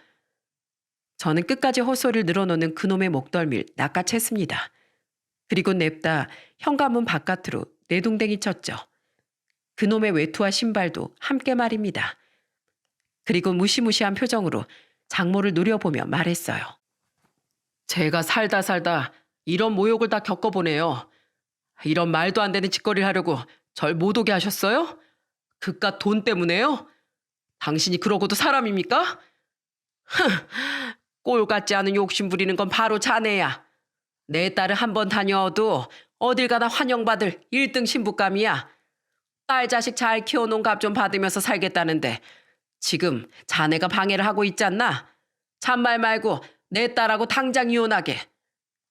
저는 끝까지 헛소리를 늘어놓는 그놈의 목덜미를 낚아챘습니다. 그리고 냅다 현관문 바깥으로 내동댕이 쳤죠. 그놈의 외투와 신발도 함께 말입니다. 그리고 무시무시한 표정으로 장모를 노려보며 말했어요. 제가 살다 이런 모욕을 다 겪어보네요. 이런 말도 안 되는 짓거리를 하려고 절 못 오게 하셨어요? 그깟 돈 때문에요? 당신이 그러고도 사람입니까? 꼴 같지 않은 욕심 부리는 건 바로 자네야. 내 딸을 한 번 다녀도 어딜 가나 환영받을 1등 신부감이야. 딸 자식 잘 키워놓은 값 좀 받으면서 살겠다는데 지금 자네가 방해를 하고 있잖나. 잔말 말고 내 딸하고 당장 이혼하게.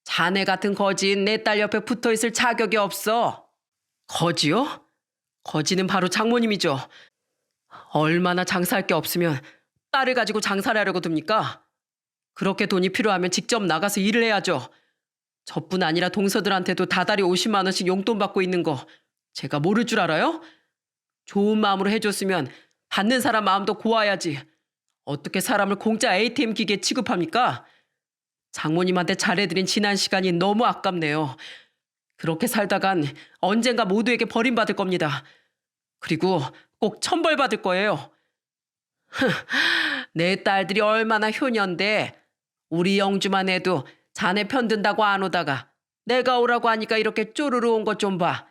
자네 같은 거지인 내 딸 옆에 붙어있을 자격이 없어. 거지요? 거지는 바로 장모님이죠. 얼마나 장사할 게 없으면 딸을 가지고 장사를 하려고 듭니까? 그렇게 돈이 필요하면 직접 나가서 일을 해야죠. 저뿐 아니라 동서들한테도 다달이 50만 원씩 용돈 받고 있는 거 제가 모를 줄 알아요? 좋은 마음으로 해줬으면 받는 사람 마음도 고와야지. 어떻게 사람을 공짜 ATM 기계에 취급합니까? 장모님한테 잘해드린 지난 시간이 너무 아깝네요. 그렇게 살다간 언젠가 모두에게 버림받을 겁니다. 그리고 꼭 천벌받을 거예요. 내 딸들이 얼마나 효녀인데 우리 영주만 해도 자네 편든다고 안 오다가 내가 오라고 하니까 이렇게 쪼르르 온 것 좀 봐.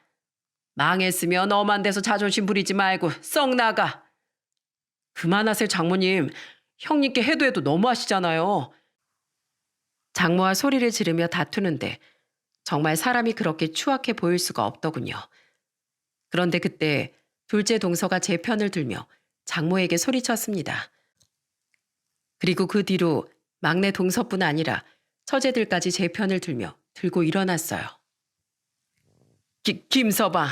망했으면 엄한 데서 자존심 부리지 말고 썩 나가. 그만하세요 장모님. 형님께 해도 너무하시잖아요. 장모와 소리를 지르며 다투는데 정말 사람이 그렇게 추악해 보일 수가 없더군요. 그런데 그때 둘째 동서가 제 편을 들며 장모에게 소리쳤습니다. 그리고 그 뒤로 막내 동서뿐 아니라 처제들까지 제 편을 들며 들고 일어났어요. 김서방,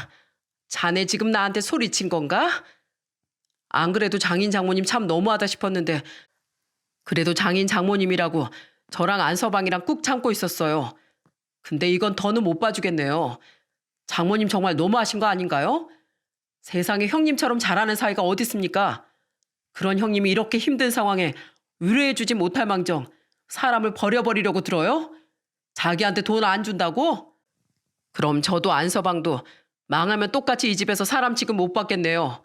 자네 지금 나한테 소리친 건가? 안 그래도 장인 장모님 참 너무하다 싶었는데 그래도 장인 장모님이라고 저랑 안서방이랑 꾹 참고 있었어요. 근데 이건 더는 못 봐주겠네요. 장모님 정말 너무하신 거 아닌가요? 세상에 형님처럼 잘하는 사이가 어디 있습니까? 그런 형님이 이렇게 힘든 상황에 위로해주지 못할 망정 사람을 버려버리려고 들어요? 자기한테 돈 안 준다고? 그럼 저도 안서방도 망하면 똑같이 이 집에서 사람 취급 못 받겠네요.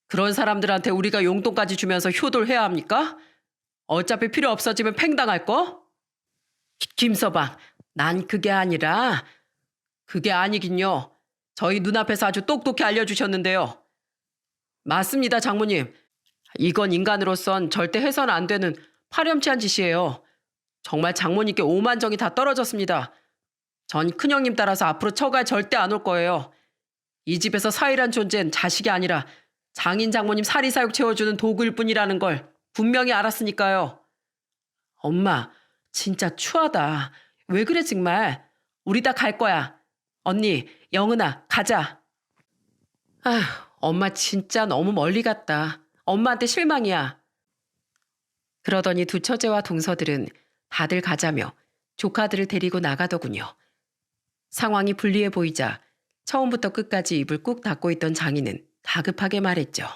그런 사람들한테 우리가 용돈까지 주면서 효도를 해야 합니까? 어차피 필요 없어지면 팽당할 거? 김서방, 난 그게 아니긴요. 저희 눈앞에서 아주 똑똑히 알려주셨는데요. 맞습니다, 장모님. 이건 인간으로선 절대 해서는 안 되는 파렴치한 짓이에요. 정말 장모님께 오만정이 다 떨어졌습니다. 전 큰형님 따라서 앞으로 처가에 절대 안 올 거예요. 이 집에서 사위란 존재는 자식이 아니라 장인 장모님 사리사욕 채워주는 도구일 뿐이라는 걸 분명히 알았으니까요. 엄마, 진짜 추하다. 왜 그래 정말. 우리 다 갈 거야. 언니, 영은아, 가자. 아휴, 엄마 진짜 너무 멀리 갔다. 엄마한테 실망이야. 그러더니 두 처제와 동서들은 다들 가자며 조카들을 데리고 나가더군요. 상황이 불리해 보이자 처음부터 끝까지 입을 꾹 닫고 있던 장인은 다급하게 말했죠.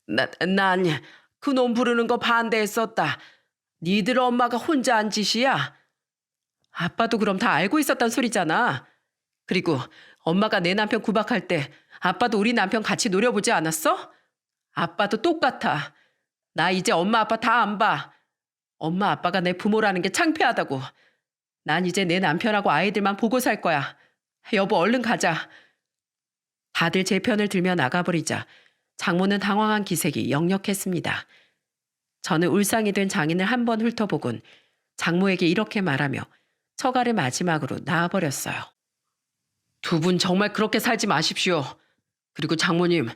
난 그놈 부르는 거 반대했었다. 니들 엄마가 혼자 한 짓이야. 아빠도 그럼 다 알고 있었단 소리잖아. 그리고 엄마가 내 남편 구박할 때 아빠도 우리 남편 같이 노려보지 않았어? 아빠도 똑같아. 나 이제 엄마 아빠 다 안 봐. 엄마 아빠가 내 부모라는 게 창피하다고. 난 이제 내 남편하고 아이들만 보고 살 거야. 여보 얼른 가자. 다들 제 편을 들며 나가버리자 장모는 당황한 기색이 역력했습니다. 저는 울상이 된 장인을 한 번 훑어보곤 장모에게 이렇게 말하며 처가를 마지막으로 나와버렸어요. 두 분 정말 그렇게 살지 마십시오. 그리고 장모님,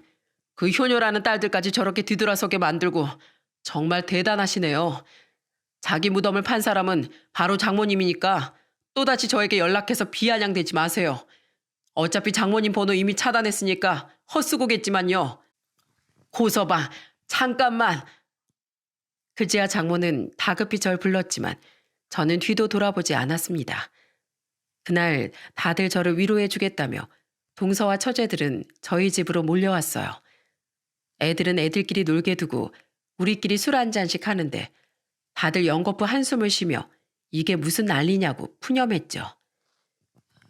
그 효녀라는 딸들까지 저렇게 뒤돌아서게 만들고 정말 대단하시네요. 자기 무덤을 판 사람은 바로 장모님이니까 또다시 저에게 연락해서 비아냥대지 마세요. 어차피 장모님 번호 이미 차단했으니까 헛수고겠지만요. 고서방, 잠깐만. 그제야 장모는 다급히 절 불렀지만 저는 뒤도 돌아보지 않았습니다. 그날 다들 저를 위로해 주겠다며 동서와 처제들은 저희 집으로 몰려왔어요. 애들은 애들끼리 놀게 두고 우리끼리 술 한 잔씩 하는데 다들 연거푸 한숨을 쉬며 이게 무슨 난리냐고 푸념했죠.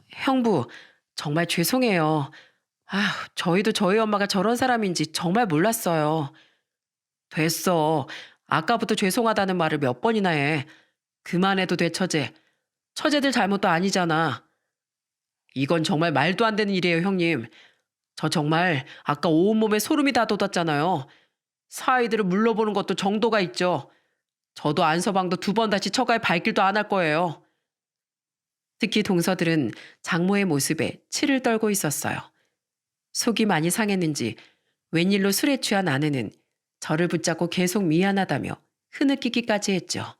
형부, 정말 죄송해요. 저희도 저희 엄마가 저런 사람인지 정말 몰랐어요. 됐어. 아까부터 죄송하다는 말을 몇 번이나 해. 그만해도 돼, 처제. 처제들 잘못도 아니잖아. 이건 정말 말도 안 되는 일이에요, 형님. 저 정말 아까 온몸에 소름이 다 돋았잖아요. 사위들을 물러보는 것도 정도가 있죠. 저도 안서방도 두 번 다시 처가에 발길도 안 할 거예요. 특히 동서들은 장모의 모습에 치를 떨고 있었어요. 속이 많이 상했는지 웬일로 술에 취한 아내는 저를 붙잡고 계속 미안하다며 흐느끼기까지 했죠.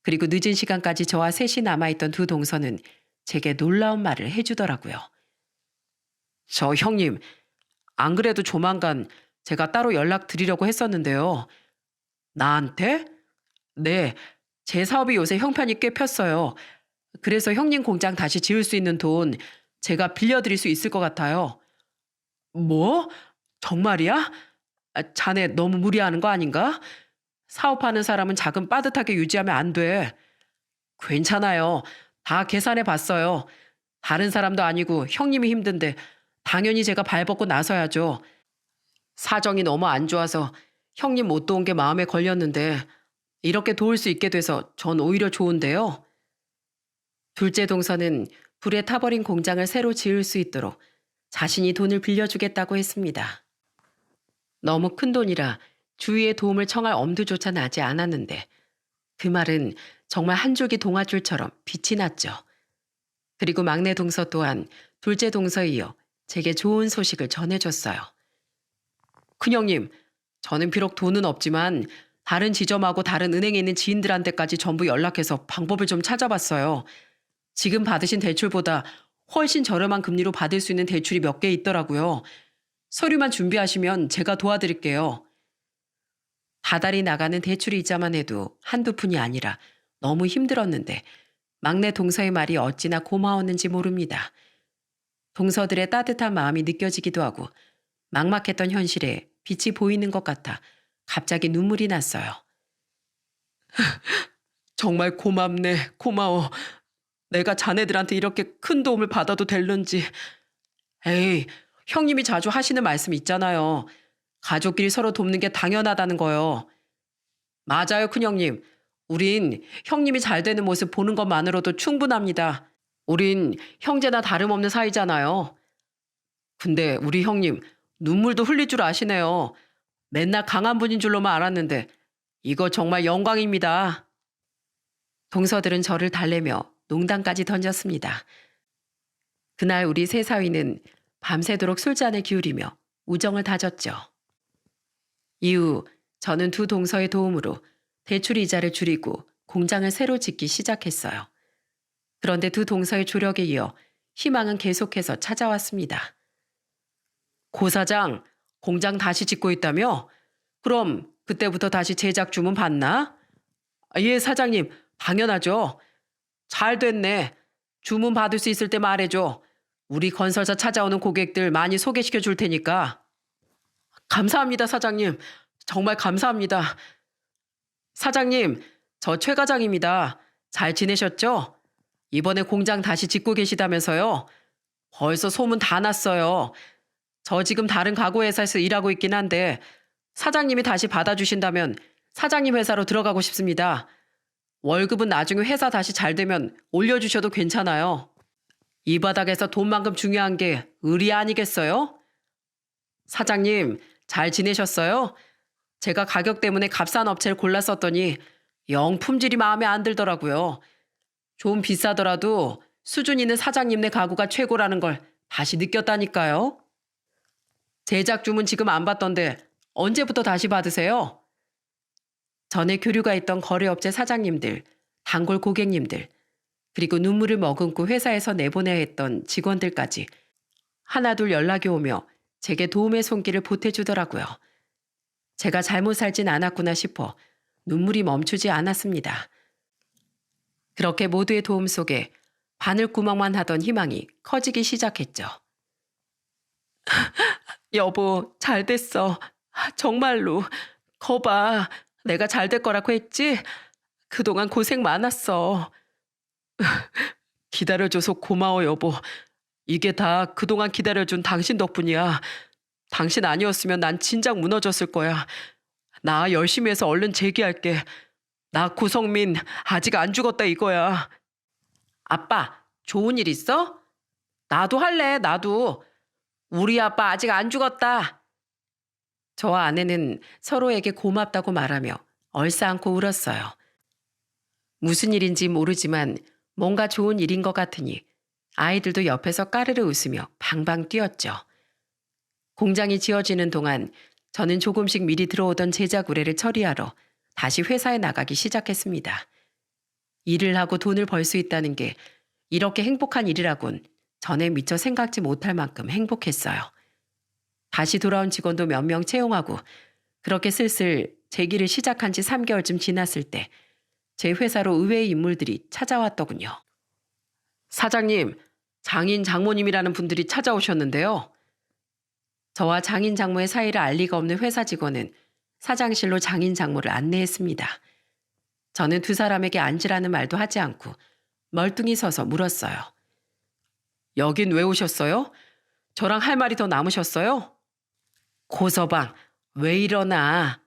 그리고 늦은 시간까지 저와 셋이 남아있던 두 동서는 제게 놀라운 말을 해주더라고요. 저 형님, 안 그래도 조만간 제가 따로 연락드리려고 했었는데요. 나한테? 네, 제 사업이 요새 형편이 꽤 폈어요. 그래서 형님 공장 다시 지을 수 있는 돈 제가 빌려드릴 수 있을 것 같아요. 뭐? 정말이야? 자네 너무 무리하는 거 아닌가? 사업하는 사람은 자금 빠듯하게 유지하면 안 돼. 괜찮아요. 다 계산해 봤어요. 다른 사람도 아니고 형님이 힘든데 당연히 제가 발벗고 나서야죠. 사정이 너무 안 좋아서 형님 못 도운 게 마음에 걸렸는데 이렇게 도울 수 있게 돼서 전 오히려 좋은데요. 둘째 동서는 불에 타버린 공장을 새로 지을 수 있도록 자신이 돈을 빌려주겠다고 했습니다. 너무 큰 돈이라 주위의 도움을 청할 엄두조차 나지 않았는데 그 말은 정말 한 줄기 동아줄처럼 빛이 났죠. 그리고 막내 동서 또한 둘째 동서에 이어 제게 좋은 소식을 전해줬어요. 큰형님, 저는 비록 돈은 없지만 다른 지점하고 다른 은행에 있는 지인들한테까지 전부 연락해서 방법을 좀 찾아봤어요. 지금 받으신 대출보다 훨씬 저렴한 금리로 받을 수 있는 대출이 몇 개 있더라고요. 서류만 준비하시면 제가 도와드릴게요. 다달이 나가는 대출 이자만 해도 한두 푼이 아니라 너무 힘들었는데 막내 동서의 말이 어찌나 고마웠는지 모릅니다. 동서들의 따뜻한 마음이 느껴지기도 하고 막막했던 현실에 빛이 보이는 것 같아 갑자기 눈물이 났어요. 정말 고맙네, 고마워. 내가 자네들한테 이렇게 큰 도움을 받아도 될는지. 에이, 형님이 자주 하시는 말씀 있잖아요. 가족끼리 서로 돕는 게 당연하다는 거요. 맞아요, 큰형님. 우린 형님이 잘 되는 모습 보는 것만으로도 충분합니다. 우린 형제나 다름없는 사이잖아요. 근데 우리 형님 눈물도 흘릴 줄 아시네요. 맨날 강한 분인 줄로만 알았는데 이거 정말 영광입니다. 동서들은 저를 달래며 농담까지 던졌습니다. 그날 우리 세 사위는 밤새도록 술잔을 기울이며 우정을 다졌죠. 이후 저는 두 동서의 도움으로 대출 이자를 줄이고 공장을 새로 짓기 시작했어요. 그런데 두 동서의 조력에 이어 희망은 계속해서 찾아왔습니다. 고 사장, 공장 다시 짓고 있다며? 그럼 그때부터 다시 제작 주문 받나? 예, 사장님, 당연하죠. 잘 됐네. 주문 받을 수 있을 때 말해줘. 우리 건설사 찾아오는 고객들 많이 소개시켜 줄 테니까. 감사합니다, 사장님. 정말 감사합니다. 사장님, 저 최 과장입니다. 잘 지내셨죠? 이번에 공장 다시 짓고 계시다면서요? 벌써 소문 다 났어요. 저 지금 다른 가구 회사에서 일하고 있긴 한데 사장님이 다시 받아주신다면 사장님 회사로 들어가고 싶습니다. 월급은 나중에 회사 다시 잘 되면 올려주셔도 괜찮아요. 이 바닥에서 돈만큼 중요한 게 의리 아니겠어요? 사장님, 잘 지내셨어요? 제가 가격 때문에 값싼 업체를 골랐었더니 영 품질이 마음에 안 들더라고요. 좀 비싸더라도 수준 있는 사장님네 가구가 최고라는 걸 다시 느꼈다니까요. 제작 주문 지금 안 받던데 언제부터 다시 받으세요? 전에 교류가 있던 거래업체 사장님들, 단골 고객님들, 그리고 눈물을 머금고 회사에서 내보내야 했던 직원들까지 하나둘 연락이 오며 제게 도움의 손길을 보태주더라고요. 제가 잘못 살진 않았구나 싶어 눈물이 멈추지 않았습니다. 그렇게 모두의 도움 속에 바늘구멍만 하던 희망이 커지기 시작했죠. 여보, 잘 됐어. 정말로. 거봐, 내가 잘 될 거라고 했지? 그동안 고생 많았어. 기다려줘서 고마워, 여보. 이게 다 그동안 기다려준 당신 덕분이야. 당신 아니었으면 난 진작 무너졌을 거야. 나 열심히 해서 얼른 재기할게. 나 고성민 아직 안 죽었다 이거야. 아빠, 좋은 일 있어? 나도 할래, 나도. 우리 아빠 아직 안 죽었다. 저와 아내는 서로에게 고맙다고 말하며 얼싸안고 울었어요. 무슨 일인지 모르지만 뭔가 좋은 일인 것 같으니 아이들도 옆에서 까르르 웃으며 방방 뛰었죠. 공장이 지어지는 동안 저는 조금씩 미리 들어오던 제작 의뢰를 처리하러 다시 회사에 나가기 시작했습니다. 일을 하고 돈을 벌 수 있다는 게 이렇게 행복한 일이라곤 전에 미처 생각지 못할 만큼 행복했어요. 다시 돌아온 직원도 몇 명 채용하고 그렇게 슬슬 제 길을 시작한 지 3개월쯤 지났을 때 제 회사로 의외의 인물들이 찾아왔더군요. 사장님, 장인 장모님이라는 분들이 찾아오셨는데요. 저와 장인 장모의 사이를 알 리가 없는 회사 직원은 사장실로 장인 장모를 안내했습니다. 저는 두 사람에게 앉으라는 말도 하지 않고 멀뚱히 서서 물었어요. 여긴 왜 오셨어요? 저랑 할 말이 더 남으셨어요? 고서방, 왜 이러나?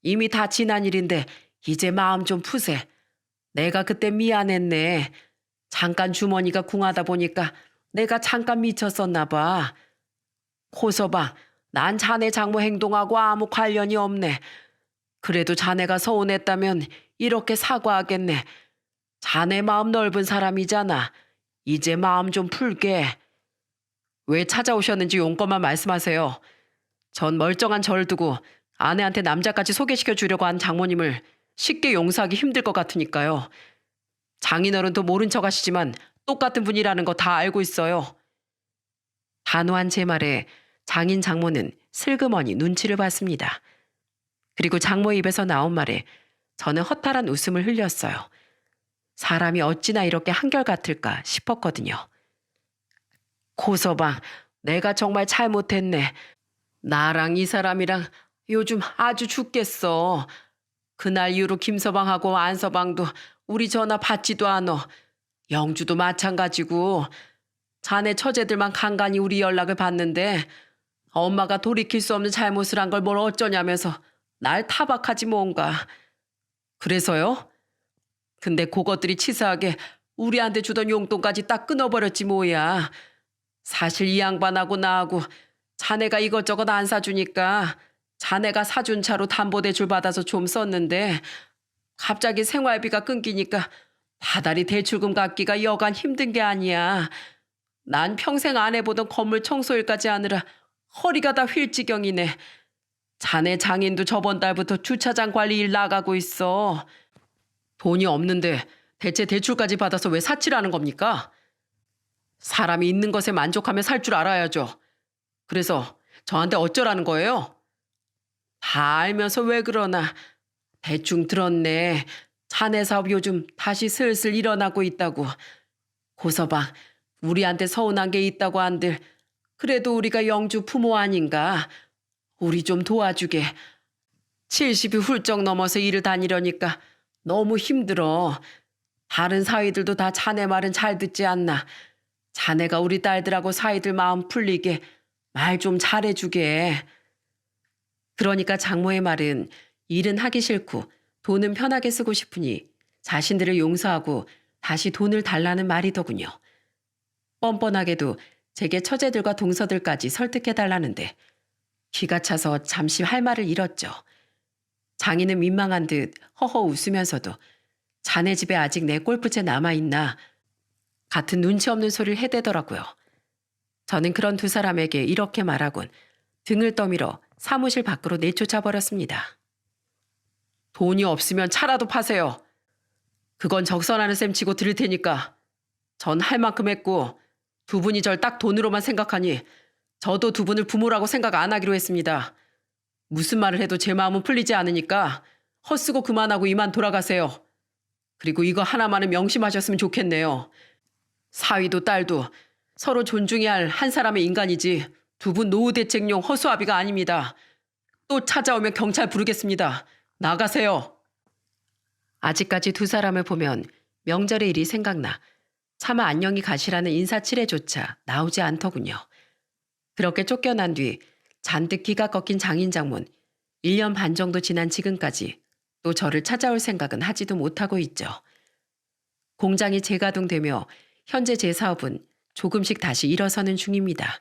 이미 다 지난 일인데 이제 마음 좀 푸세. 내가 그때 미안했네. 잠깐 주머니가 궁하다 보니까 내가 잠깐 미쳤었나 봐. 고서방, 난 자네 장모 행동하고 아무 관련이 없네. 그래도 자네가 서운했다면 이렇게 사과하겠네. 자네 마음 넓은 사람이잖아. 이제 마음 좀 풀게. 왜 찾아오셨는지 용건만 말씀하세요. 전 멀쩡한 저를 두고 아내한테 남자까지 소개시켜 주려고 한 장모님을 쉽게 용서하기 힘들 것 같으니까요. 장인어른도 모른 척 하시지만 똑같은 분이라는 거 다 알고 있어요. 단호한 제 말에 장인 장모는 슬그머니 눈치를 봤습니다. 그리고 장모 입에서 나온 말에 저는 허탈한 웃음을 흘렸어요. 사람이 어찌나 이렇게 한결같을까 싶었거든요. 고서방, 내가 정말 잘못했네. 나랑 이 사람이랑 요즘 아주 죽겠어. 그날 이후로 김서방하고 안서방도 우리 전화 받지도 않어. 영주도 마찬가지고. 자네 처제들만 간간히 우리 연락을 받는데 엄마가 돌이킬 수 없는 잘못을 한 걸 뭘 어쩌냐면서 날 타박하지 뭔가. 그래서요? 근데 그것들이 치사하게 우리한테 주던 용돈까지 딱 끊어버렸지 뭐야. 사실 이 양반하고 나하고 자네가 이것저것 안 사주니까 자네가 사준 차로 담보대출 받아서 좀 썼는데 갑자기 생활비가 끊기니까 다달이 대출금 갚기가 여간 힘든 게 아니야. 난 평생 안 해보던 건물 청소일까지 하느라 허리가 다 휠 지경이네. 자네 장인도 저번 달부터 주차장 관리 일 나가고 있어. 돈이 없는데 대체 대출까지 받아서 왜 사치라는 겁니까? 사람이 있는 것에 만족하며 살 줄 알아야죠. 그래서 저한테 어쩌라는 거예요? 다 알면서 왜 그러나. 대충 들었네. 자네 사업 요즘 다시 슬슬 일어나고 있다고. 고서방, 우리한테 서운한 게 있다고 한들 그래도 우리가 영주 부모 아닌가. 우리 좀 도와주게. 70이 훌쩍 넘어서 일을 다니려니까 너무 힘들어. 다른 사위들도 다 자네 말은 잘 듣지 않나. 자네가 우리 딸들하고 사위들 마음 풀리게 말 좀 잘해주게. 그러니까 장모의 말은 일은 하기 싫고 돈은 편하게 쓰고 싶으니 자신들을 용서하고 다시 돈을 달라는 말이더군요. 뻔뻔하게도 제게 처제들과 동서들까지 설득해달라는데 기가 차서 잠시 할 말을 잃었죠. 장인은 민망한 듯 허허 웃으면서도 자네 집에 아직 내 골프채 남아있나 같은 눈치 없는 소리를 해대더라고요. 저는 그런 두 사람에게 이렇게 말하곤 등을 떠밀어 사무실 밖으로 내쫓아 버렸습니다. 돈이 없으면 차라도 파세요. 그건 적선하는 셈 치고 드릴 테니까. 전 할 만큼 했고 두 분이 절 딱 돈으로만 생각하니 저도 두 분을 부모라고 생각 안 하기로 했습니다. 무슨 말을 해도 제 마음은 풀리지 않으니까 헛쓰고 그만하고 이만 돌아가세요. 그리고 이거 하나만은 명심하셨으면 좋겠네요. 사위도 딸도 서로 존중해야 할 한 사람의 인간이지 두 분 노후 대책용 허수아비가 아닙니다. 또 찾아오면 경찰 부르겠습니다. 나가세요. 아직까지 두 사람을 보면 명절의 일이 생각나 차마 안녕히 가시라는 인사치레조차 나오지 않더군요. 그렇게 쫓겨난 뒤 잔뜩 기가 꺾인 장인장모는 1년 반 정도 지난 지금까지 또 저를 찾아올 생각은 하지도 못하고 있죠. 공장이 재가동되며 현재 제 사업은 조금씩 다시 일어서는 중입니다.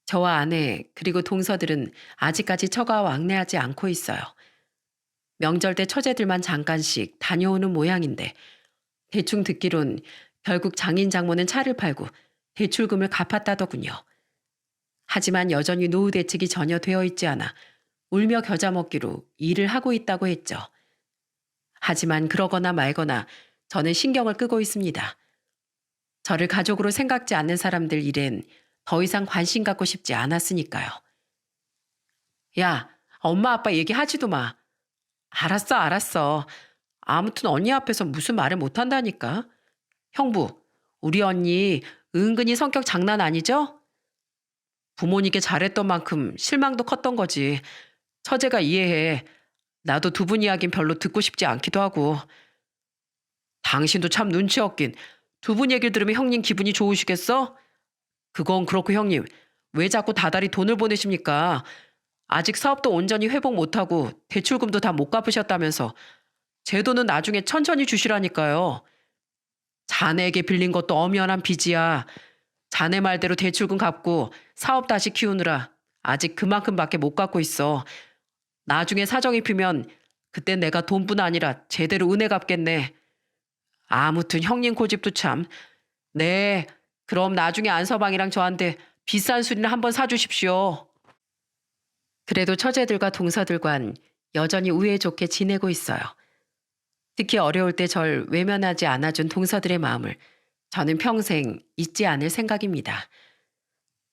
저와 아내 그리고 동서들은 아직까지 처가와 왕래하지 않고 있어요. 명절 때 처제들만 잠깐씩 다녀오는 모양인데 대충 듣기론 결국 장인 장모는 차를 팔고 대출금을 갚았다더군요. 하지만 여전히 노후 대책이 전혀 되어 있지 않아 울며 겨자 먹기로 일을 하고 있다고 했죠. 하지만 그러거나 말거나 저는 신경을 끄고 있습니다. 저를 가족으로 생각지 않는 사람들 일엔 더 이상 관심 갖고 싶지 않았으니까요. 야, 엄마 아빠 얘기하지도 마. 알았어, 알았어. 아무튼 언니 앞에서 무슨 말을 못한다니까. 형부, 우리 언니 은근히 성격 장난 아니죠? 부모님께 잘했던 만큼 실망도 컸던 거지. 처제가 이해해. 나도 두 분 이야긴 별로 듣고 싶지 않기도 하고. 당신도 참 눈치 없긴. 두 분 얘기를 들으면 형님 기분이 좋으시겠어? 그건 그렇고 형님, 왜 자꾸 다달이 돈을 보내십니까? 아직 사업도 온전히 회복 못하고 대출금도 다 못 갚으셨다면서 제 돈은 나중에 천천히 주시라니까요. 자네에게 빌린 것도 엄연한 빚이야. 자네 말대로 대출금 갚고 사업 다시 키우느라 아직 그만큼밖에 못 갚고 있어. 나중에 사정이 피면 그땐 내가 돈뿐 아니라 제대로 은혜 갚겠네. 아무튼 형님 고집도 참. 네, 그럼 나중에 안서방이랑 저한테 비싼 술이나 한번 사주십시오. 그래도 처제들과 동서들과는 여전히 우애 좋게 지내고 있어요. 특히 어려울 때 절 외면하지 않아준 동서들의 마음을 저는 평생 잊지 않을 생각입니다.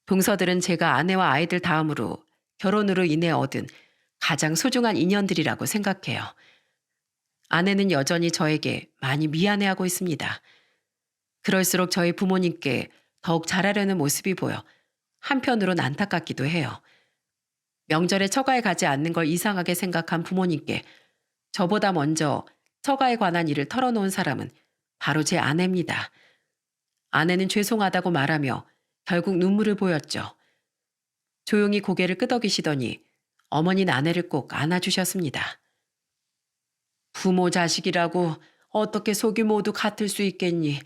동서들은 제가 아내와 아이들 다음으로 결혼으로 인해 얻은 가장 소중한 인연들이라고 생각해요. 아내는 여전히 저에게 많이 미안해하고 있습니다. 그럴수록 저희 부모님께 더욱 잘하려는 모습이 보여 한편으론 안타깝기도 해요. 명절에 처가에 가지 않는 걸 이상하게 생각한 부모님께 저보다 먼저 처가에 관한 일을 털어놓은 사람은 바로 제 아내입니다. 아내는 죄송하다고 말하며 결국 눈물을 보였죠. 조용히 고개를 끄덕이시더니 어머니는 아내를 꼭 안아주셨습니다. 부모 자식이라고 어떻게 속이 모두 같을 수 있겠니?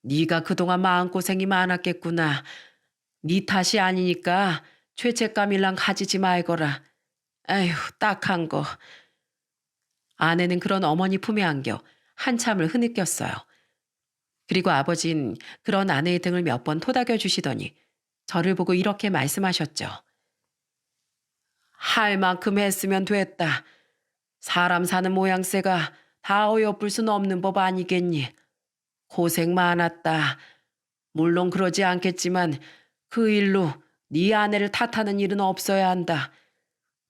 네가 그동안 마음고생이 많았겠구나. 네 탓이 아니니까 죄책감일랑 가지지 말거라. 에휴, 딱한 거. 아내는 그런 어머니 품에 안겨 한참을 흐느꼈어요. 그리고 아버진 그런 아내의 등을 몇 번 토닥여 주시더니 저를 보고 이렇게 말씀하셨죠. 할 만큼 했으면 됐다. 사람 사는 모양새가 다 어여쁠 순 없는 법 아니겠니? 고생 많았다. 물론 그러지 않겠지만 그 일로 네 아내를 탓하는 일은 없어야 한다.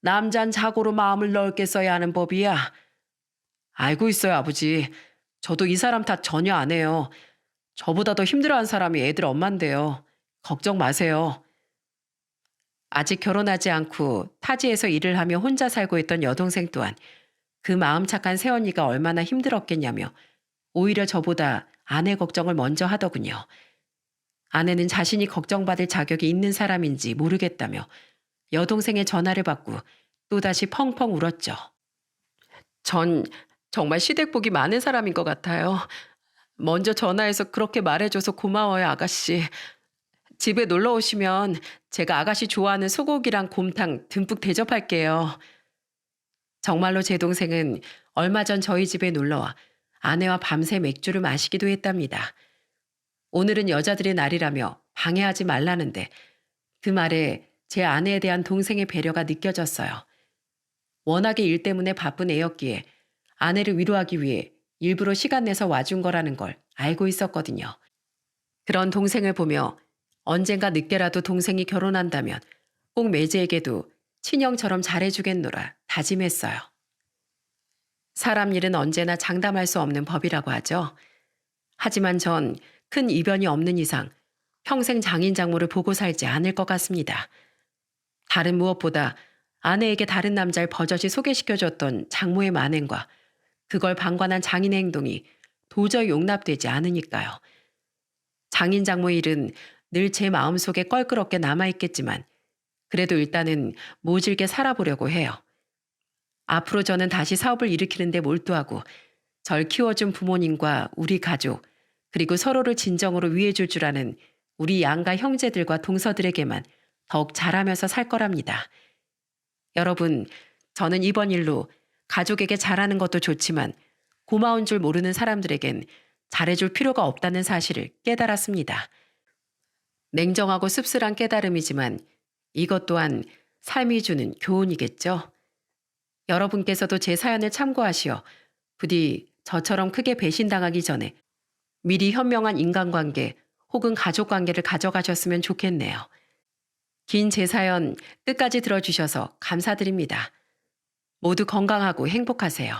남잔 자고로 마음을 넓게 써야 하는 법이야. 알고 있어요, 아버지. 저도 이 사람 탓 전혀 안 해요. 저보다 더 힘들어한 사람이 애들 엄마인데요. 걱정 마세요. 아직 결혼하지 않고 타지에서 일을 하며 혼자 살고 있던 여동생 또한 그 마음 착한 새언니가 얼마나 힘들었겠냐며 오히려 저보다 아내 걱정을 먼저 하더군요. 아내는 자신이 걱정받을 자격이 있는 사람인지 모르겠다며 여동생의 전화를 받고 또다시 펑펑 울었죠. 전 정말 시댁복이 많은 사람인 것 같아요. 먼저 전화해서 그렇게 말해줘서 고마워요, 아가씨. 집에 놀러 오시면 제가 아가씨 좋아하는 소고기랑 곰탕 듬뿍 대접할게요. 정말로 제 동생은 얼마 전 저희 집에 놀러와 아내와 밤새 맥주를 마시기도 했답니다. 오늘은 여자들의 날이라며 방해하지 말라는데 그 말에 제 아내에 대한 동생의 배려가 느껴졌어요. 워낙에 일 때문에 바쁜 애였기에 아내를 위로하기 위해 일부러 시간 내서 와준 거라는 걸 알고 있었거든요. 그런 동생을 보며 언젠가 늦게라도 동생이 결혼한다면 꼭 매제에게도 친형처럼 잘해주겠노라 다짐했어요. 사람 일은 언제나 장담할 수 없는 법이라고 하죠. 하지만 전 큰 이변이 없는 이상 평생 장인 장모를 보고 살지 않을 것 같습니다. 다른 무엇보다 아내에게 다른 남자를 버젓이 소개시켜줬던 장모의 만행과 그걸 방관한 장인의 행동이 도저히 용납되지 않으니까요. 장인 장모의 일은 늘 제 마음속에 껄끄럽게 남아있겠지만 그래도 일단은 모질게 살아보려고 해요. 앞으로 저는 다시 사업을 일으키는 데 몰두하고 절 키워준 부모님과 우리 가족 그리고 서로를 진정으로 위해줄 줄 아는 우리 양가 형제들과 동서들에게만 더욱 잘하면서 살 거랍니다. 여러분, 저는 이번 일로 가족에게 잘하는 것도 좋지만 고마운 줄 모르는 사람들에겐 잘해줄 필요가 없다는 사실을 깨달았습니다. 냉정하고 씁쓸한 깨달음이지만 이것 또한 삶이 주는 교훈이겠죠. 여러분께서도 제 사연을 참고하시어 부디 저처럼 크게 배신당하기 전에 미리 현명한 인간관계 혹은 가족관계를 가져가셨으면 좋겠네요. 긴 제 사연 끝까지 들어주셔서 감사드립니다. 모두 건강하고 행복하세요.